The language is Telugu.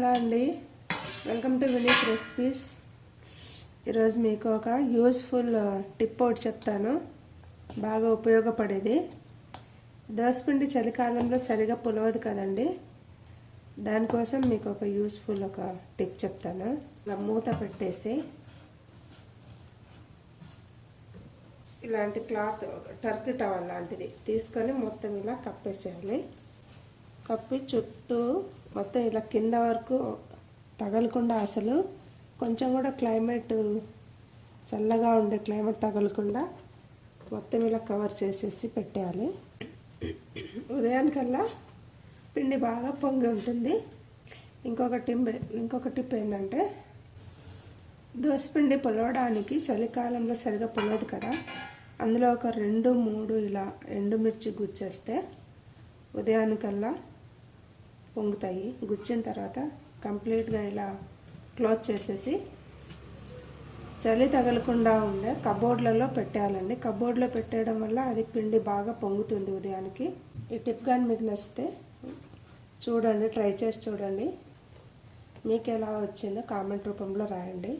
హలో అండి, వెల్కమ్ టు వినీస్ రెసిపీస్. ఈరోజు మీకు ఒక యూస్ఫుల్ టిప్ ఒకటి చెప్తాను, బాగా ఉపయోగపడేది. దోసపిండి చలికాలంలో సరిగా పులవదు కదండి, దానికోసం మీకు ఒక యూస్ఫుల్ ఒక టిప్ చెప్తాను. ఇలా మూత పెట్టేసి ఇలాంటి క్లాత్, టర్కీ టవల్ లాంటిది తీసుకొని మొత్తం ఇలా కప్పేసేయాలి. కప్పి చుట్టూ మొత్తం ఇలా కింద వరకు తగలకుండా, అసలు కొంచెం కూడా క్లైమేట్ చల్లగా ఉండే క్లైమేట్ తగలకుండా మొత్తం ఇలా కవర్ చేసేసి పెట్టేయాలి. ఉదయానికల్లా పిండి బాగా పొంగి ఉంటుంది. ఇంకొక టిప్ ఏంటంటే, దోసపిండి పులవడానికి చలికాలంలో సరిగా పులవదు కదా, అందులో ఒక 2-3 ఇలా ఎండుమిర్చి గుచ్చేస్తే ఉదయానికల్లా పొంగుతాయి. గుచ్చిన తర్వాత కంప్లీట్గా ఇలా క్లోజ్ చేసేసి చలి తగలకుండా ఉండే కబోర్డ్లలో పెట్టేయాలండి. కబోర్డ్లో పెట్టేయడం వల్ల అది పిండి బాగా పొంగుతుంది ఉదయానికి. ఈ టిప్ కానీ మీకు నచ్చితే చూడండి, ట్రై చేసి చూడండి. మీకు ఎలా వచ్చిందో కామెంట్ రూపంలో రాయండి.